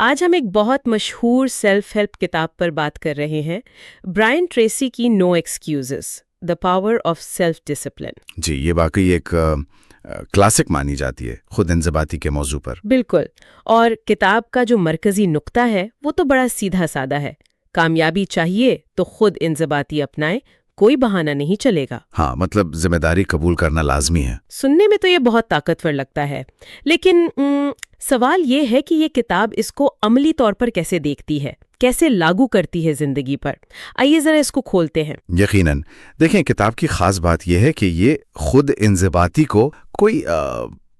آج ہم ایک بہت مشہور سیلف ہیلپ کتاب پر بات کر رہے ہیں، برائن ٹریسی کی no excuses, the power of self discipline. جی، یہ واقعی ایک کلاسک مانی جاتی ہے خود انضباطی کے موضوع پر۔ بالکل، اور کتاب کا جو مرکزی نقطہ ہے وہ تو بڑا سیدھا سادہ ہے، کامیابی چاہیے تو خود انضباطی اپنائیں، کوئی بہانہ نہیں چلے گا۔ ہاں، مطلب ذمہ داری قبول کرنا لازمی ہے۔ سننے میں تو یہ بہت طاقتور لگتا ہے، لیکن سوال یہ ہے کہ یہ کتاب اس کو عملی طور پر کیسے دیکھتی ہے، کیسے لاگو کرتی ہے زندگی پر۔ آئیے ذرا اس کو کھولتے ہیں۔ یقیناً، دیکھیں کتاب کی خاص بات یہ ہے کہ یہ خود انضباطی کو کوئی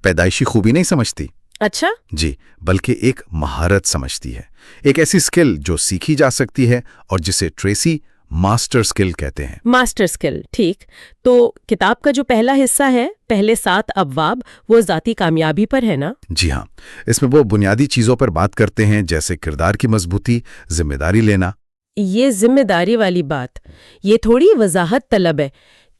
پیدائشی خوبی نہیں سمجھتی۔ اچھا؟ جی، بلکہ ایک مہارت سمجھتی ہے، ایک ایسی اسکل جو سیکھی جا سکتی ہے اور جسے ٹریسی ماسٹر اسکل کہتے ہیں۔ ماسٹر اسکل، ٹھیک۔ تو کتاب کا جو پہلا حصہ ہے، پہلے 7 ابواب، وہ ذاتی کامیابی پر ہے نا؟ جی ہاں، اس میں وہ بنیادی چیزوں پر بات کرتے ہیں جیسے کردار کی مضبوطی، ذمہ داری لینا۔ یہ ذمہ داری والی بات، یہ تھوڑی وضاحت طلب ہے۔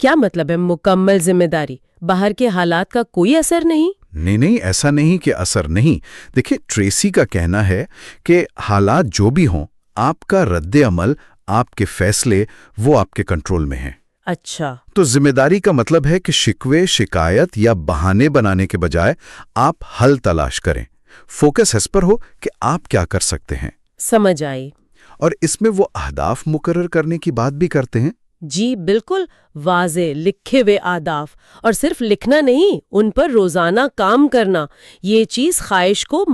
کیا مطلب ہے مکمل ذمہ داری؟ باہر کے حالات کا کوئی اثر نہیں؟ نہیں، ایسا نہیں کہ اثر نہیں۔ دیکھیں، ٹریسی کا کہنا ہے کہ حالات جو بھی ہوں، آپ کا رد عمل، آپ کے فیصلے، وہ آپ کے کنٹرول میں ہیں۔ اچھا۔ تو ذمہ داری کا مطلب ہے کہ شکوے، شکایت یا بہانے بنانے کے بجائے آپ حل تلاش کریں۔ فوکس اس پر ہو کہ آپ کیا کر سکتے ہیں۔ سمجھ آئی۔ اور اس میں وہ اہداف مقرر کرنے کی بات بھی کرتے ہیں۔ جی بالکل، واضح لکھے ہوئے اہداف، اور صرف لکھنا نہیں، ان پر روزانہ کام کرنا۔ یہ چیز خواہش کو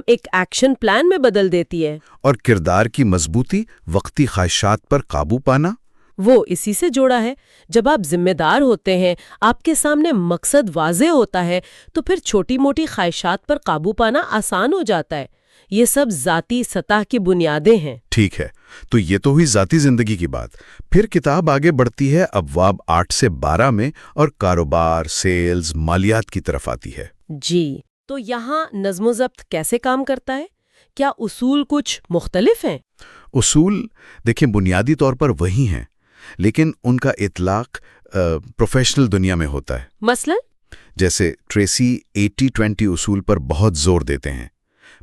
ایک ایکشن پلان میں بدل دیتی ہے۔ اور کردار کی مضبوطی، وقتی خواہشات پر قابو پانا، وہ اسی سے جوڑا ہے۔ جب آپ ذمہ دار ہوتے ہیں، آپ کے سامنے مقصد واضح ہوتا ہے، تو پھر چھوٹی موٹی خواہشات پر قابو پانا آسان ہو جاتا ہے۔ یہ سب ذاتی سطح کی بنیادیں ہیں۔ ٹھیک ہے، تو یہ تو ہوئی ذاتی زندگی کی بات۔ پھر کتاب آگے بڑھتی ہے ابواب 8 سے 12 میں، اور کاروبار، سیلز، مالیات کی طرف آتی ہے۔ جی، تو یہاں نظم و ضبط کیسے کام کرتا ہے؟ کیا اصول کچھ مختلف ہیں؟ اصول دیکھیں بنیادی طور پر وہی ہیں، لیکن ان کا اطلاق پروفیشنل دنیا میں ہوتا ہے۔ مثلا جیسے ٹریسی 80-20 اصول پر بہت زور دیتے ہیں،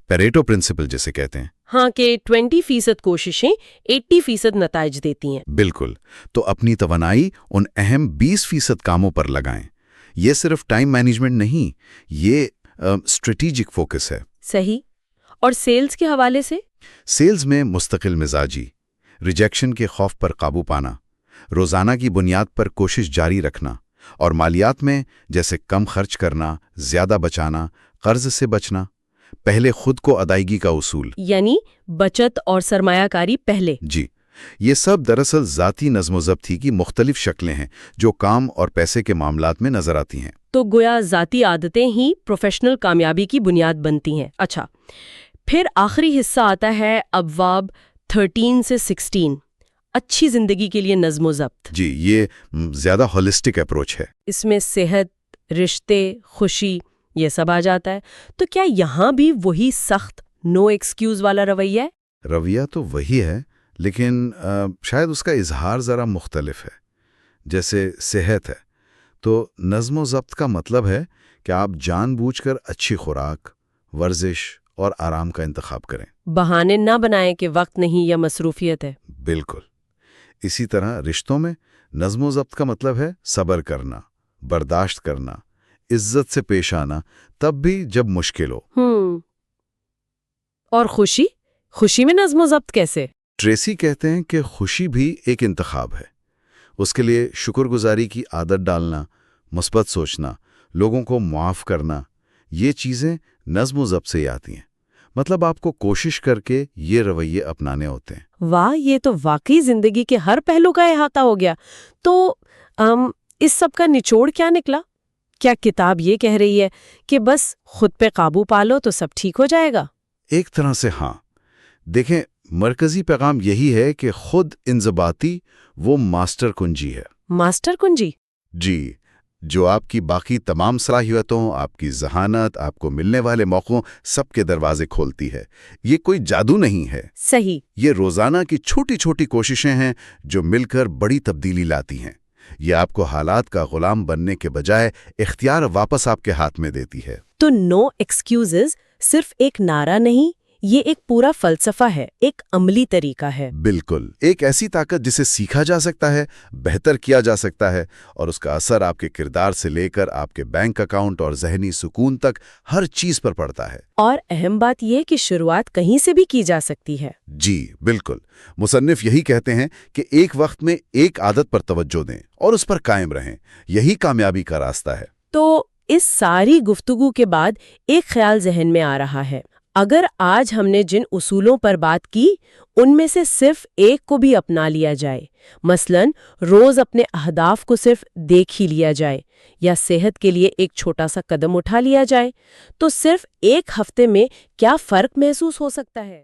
پیریٹو پرنسپل جسے کہتے ہیں۔ ہاں، کہ 20% کوششیں 80% نتائج دیتی ہیں۔ بالکل، تو اپنی توانائی ان اہم 20% کاموں پر لگائیں۔ یہ صرف ٹائم مینجمنٹ نہیں، یہ اسٹریٹیجک فوکس ہے۔ صحیح۔ اور سیلز کے حوالے سے؟ سیلز میں مستقل مزاجی، ریجیکشن کے خوف پر قابو پانا، روزانہ کی بنیاد پر کوشش جاری رکھنا، اور مالیات میں جیسے کم خرچ کرنا، زیادہ بچانا، قرض سے بچنا، پہلے خود کو ادائیگی کا اصول، یعنی بچت اور سرمایہ کاری پہلے۔ جی، یہ سب دراصل ذاتی نظم و ضبط کی مختلف شکلیں ہیں جو کام اور پیسے کے معاملات میں نظر آتی ہیں۔ تو گویا ذاتی عادتیں ہی پروفیشنل کامیابی کی بنیاد بنتی ہیں۔ اچھا، پھر آخری حصہ آتا ہے ابواب 13 سے 16، اچھی زندگی کے لیے نظم و ضبط۔ جی، یہ زیادہ ہولسٹک اپروچ ہے۔ اس میں صحت، رشتے، خوشی، یہ سب آ جاتا ہے۔ تو کیا یہاں بھی وہی سخت نو ایکسکیوز والا رویہ ہے؟ رویہ تو وہی ہے، لیکن شاید اس کا اظہار ذرا مختلف ہے۔ جیسے صحت ہے تو نظم و ضبط کا مطلب ہے کہ آپ جان بوجھ کر اچھی خوراک، ورزش اور آرام کا انتخاب کریں۔ بہانے نہ بنائیں کہ وقت نہیں یا مصروفیت ہے۔ بالکل۔ اسی طرح رشتوں میں نظم و ضبط کا مطلب ہے صبر کرنا، برداشت کرنا، عزت سے پیش آنا، تب بھی جب مشکل ہو۔ اور خوشی میں نظم و ضبط کیسے؟ ٹریسی کہتے ہیں کہ خوشی بھی ایک انتخاب ہے۔ اس کے لیے شکر گزاری کی عادت ڈالنا، مثبت سوچنا، لوگوں کو معاف کرنا، یہ چیزیں نظم و ضبط سے ہی آتی ہیں۔ مطلب آپ کو کوشش کر کے یہ رویے اپنانے ہوتے ہیں۔ واہ، یہ تو واقعی زندگی کے ہر پہلو کا احاطہ ہو گیا۔ تو اس سب کا نچوڑ کیا نکلا؟ کیا کتاب یہ کہہ رہی ہے کہ بس خود پہ قابو پالو تو سب ٹھیک ہو جائے گا؟ ایک طرح سے ہاں۔ دیکھیں، مرکزی پیغام یہی ہے کہ خود انضباطی وہ ماسٹر کنجی ہے۔ ماسٹر کنجی؟ جی، جو آپ کی باقی تمام صلاحیتوں، آپ کی ذہانت، آپ کو ملنے والے موقعوں، سب کے دروازے کھولتی ہے۔ یہ کوئی جادو نہیں ہے۔ صحیح۔ یہ روزانہ کی چھوٹی چھوٹی کوششیں ہیں جو مل کر بڑی تبدیلی لاتی ہیں۔ یہ آپ کو حالات کا غلام بننے کے بجائے اختیار واپس آپ کے ہاتھ میں دیتی ہے۔ تو نو ایکسکیوزز صرف ایک نعرہ نہیں، یہ ایک پورا فلسفہ ہے، ایک عملی طریقہ ہے۔ بالکل، ایک ایسی طاقت جسے سیکھا جا سکتا ہے، بہتر کیا جا سکتا ہے، اور اس کا اثر آپ کے کردار سے لے کر آپ کے بینک اکاؤنٹ اور ذہنی سکون تک ہر چیز پر پڑتا ہے۔ اور اہم بات یہ کہ شروعات کہیں سے بھی کی جا سکتی ہے۔ جی بالکل، مصنف یہی کہتے ہیں کہ ایک وقت میں ایک عادت پر توجہ دیں اور اس پر قائم رہیں، یہی کامیابی کا راستہ ہے۔ تو اس ساری گفتگو کے بعد ایک خیال ذہن میں آ رہا ہے، اگر آج ہم نے جن اصولوں پر بات کی ان میں سے صرف ایک کو بھی اپنا لیا جائے، مثلاً روز اپنے اہداف کو صرف دیکھ ہی لیا جائے یا صحت کے لیے ایک چھوٹا سا قدم اٹھا لیا جائے، تو صرف ایک ہفتے میں کیا فرق محسوس ہو سکتا ہے؟